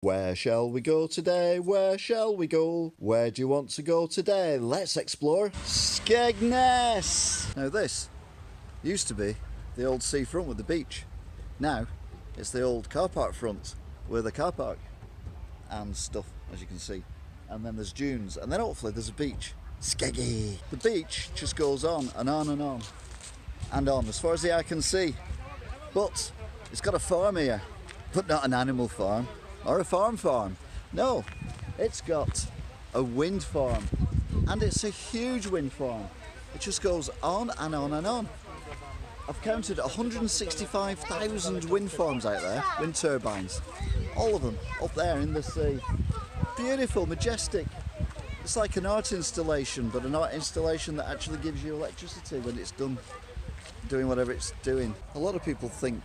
Where shall we go today? Where shall we go? Where do you want to go today? Let's explore Skegness! Now this used to be the old seafront with the beach. Now it's the old car park front with a car park and stuff, as you can see. And then there's dunes, and then hopefully there's a beach. Skeggy! The beach just goes on and on and on and on as far as the eye can see. But it's got a farm here, but not an animal farm or a farm. No, it's got a wind farm, and it's a huge wind farm. It just goes on and on and on. I've counted 165,000 wind farms out there, wind turbines. All of them up there in the sea. Beautiful, majestic. It's like an art installation, but an art installation that actually gives you electricity when it's done doing whatever it's doing. A lot of people think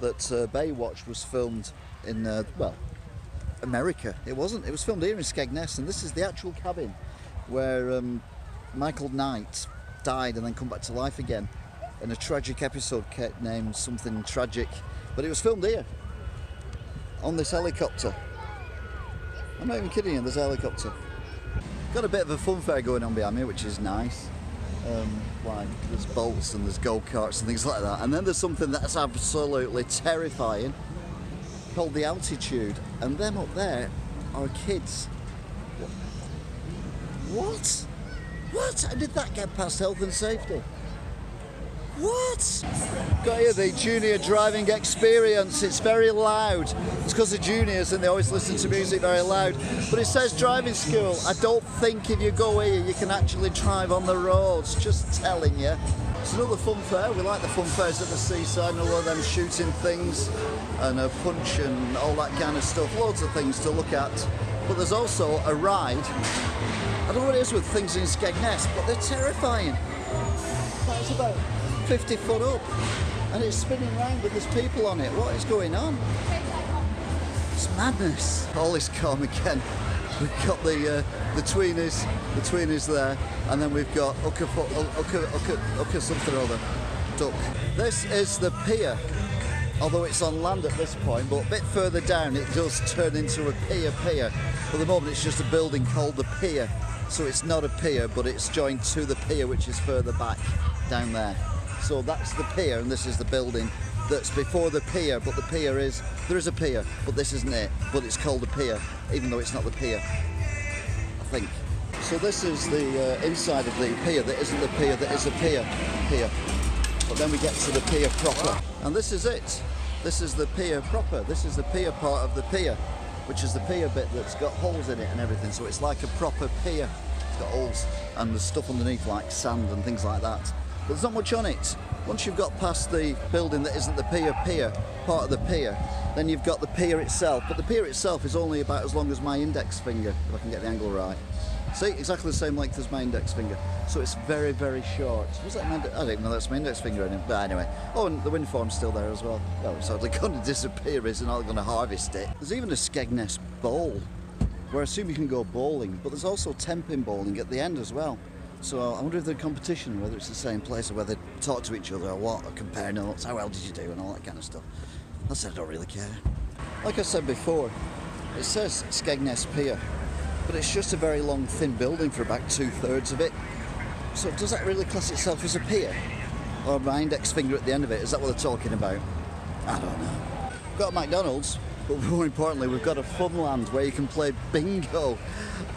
that Baywatch was filmed in, well, America. It wasn't. It was filmed here in Skegness, and this is the actual cabin where Michael Knight died and then come back to life again in a tragic episode named Something Tragic. But it was filmed here on this helicopter. I'm not even kidding you, there's a helicopter. Got a bit of a funfair going on behind me, which is nice. Like there's boats and there's go-karts and things like that. And then there's something that's absolutely terrifying called the altitude. And them up there are kids. What? What? How did that get past health and safety? What? Got here the junior driving experience. It's very loud. It's because they're juniors and they always listen to music very loud. But it says driving school. I don't think if you go here you can actually drive on the roads. Just telling you. It's another fun fair. We like the fun fairs at the seaside and all of them shooting things and a punch and all that kind of stuff. Loads of things to look at. But there's also a ride. I don't know what it is with things in Skegness, but they're terrifying. That's about 50 foot up and it's spinning around with there's people on it. What is going on? It's madness. All is calm again. We've got the tweeners there, and then we've got Ucka something or other, duck. This is the pier, although it's on land at this point, but a bit further down it does turn into a pier. For the moment it's just a building called the pier, so it's not a pier, but it's joined to the pier, which is further back down there. So that's the pier, and this is the building that's before the pier, but the pier is, there is a pier, but this isn't it, but it's called a pier, even though it's not the pier, I think. So this is the inside of the pier that isn't the pier, that is a pier. But then we get to the pier proper, and this is it. This is the pier proper. This is the pier part of the pier, which is the pier bit that's got holes in it and everything, so it's like a proper pier. It's got holes, and there's stuff underneath like sand and things like that. But there's not much on it. Once you've got past the building that isn't the pier, part of the pier, then you've got the pier itself. But the pier itself is only about as long as my index finger, if I can get the angle right. See, exactly the same length as my index finger. So it's very, very short. Was that I don't even know that's my index finger anymore. But anyway. Oh, and the wind farm's still there as well. Well, it's hardly going to disappear, is it? Not going to harvest it. There's even a Skegness bowl, where I assume you can go bowling, but there's also tenpin bowling at the end as well. So I wonder if they're competition, whether it's the same place or whether they talk to each other or what, or compare notes, how well did you do and all that kind of stuff. I said I don't really care. Like I said before, it says Skegness Pier, but it's just a very long thin building for about 2/3 of it. So does that really class itself as a pier? Or my index finger at the end of it, is that what they're talking about? I don't know. We've got a McDonald's, but more importantly we've got a Funland where you can play bingo.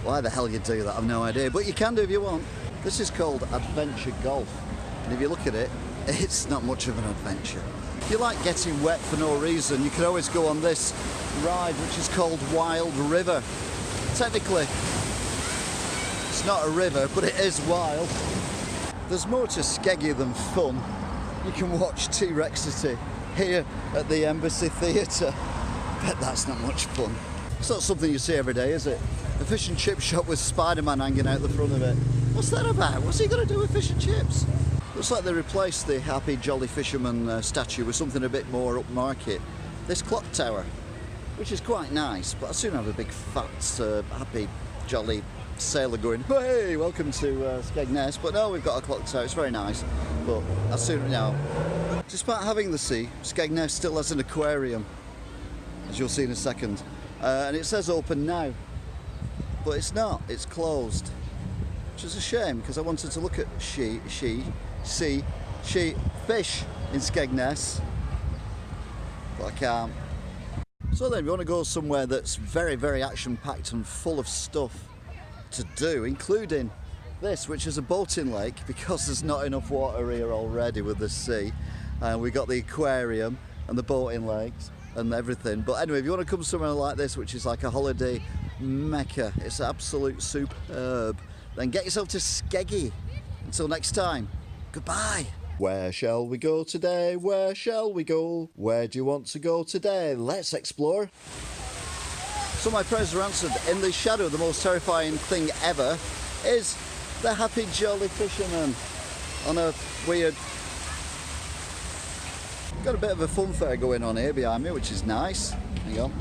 Why the hell you do that, I've no idea, but you can do if you want. This is called Adventure Golf, and if you look at it, it's not much of an adventure. If you like getting wet for no reason, you can always go on this ride, which is called Wild River. Technically, it's not a river, but it is wild. There's more to Skeggy than fun. You can watch T-Rexity here at the Embassy Theatre. Bet that's not much fun. It's not something you see every day, is it? A fish and chip shop with Spider-Man hanging out the front of it. What's that about? What's he going to do with fish and chips? Looks like they replaced the Happy Jolly Fisherman statue with something a bit more upmarket. This clock tower, which is quite nice, but I soon have a big fat Happy Jolly sailor going, hey, welcome to Skegness. But no, we've got a clock tower, it's very nice. But as soon now, despite having the sea, Skegness still has an aquarium, as you'll see in a second. and it says open now, but it's not, it's closed, which is a shame because I wanted to look at fish in Skegness, but I can't. So then, if you want to go somewhere that's very, very action-packed and full of stuff to do, including this, which is a boating lake, because there's not enough water here already with the sea. We got the aquarium and the boating lakes and everything. But anyway, if you want to come somewhere like this, which is like a holiday mecca, it's absolute superb, then get yourself to Skeggy. Until next time, goodbye. Where shall we go today? Where shall we go? Where do you want to go today? Let's explore. So my prayers are answered. In the shadow, the most terrifying thing ever is the happy, jolly fisherman on a weird... Got a bit of a funfair going on here behind me, which is nice. Hang on.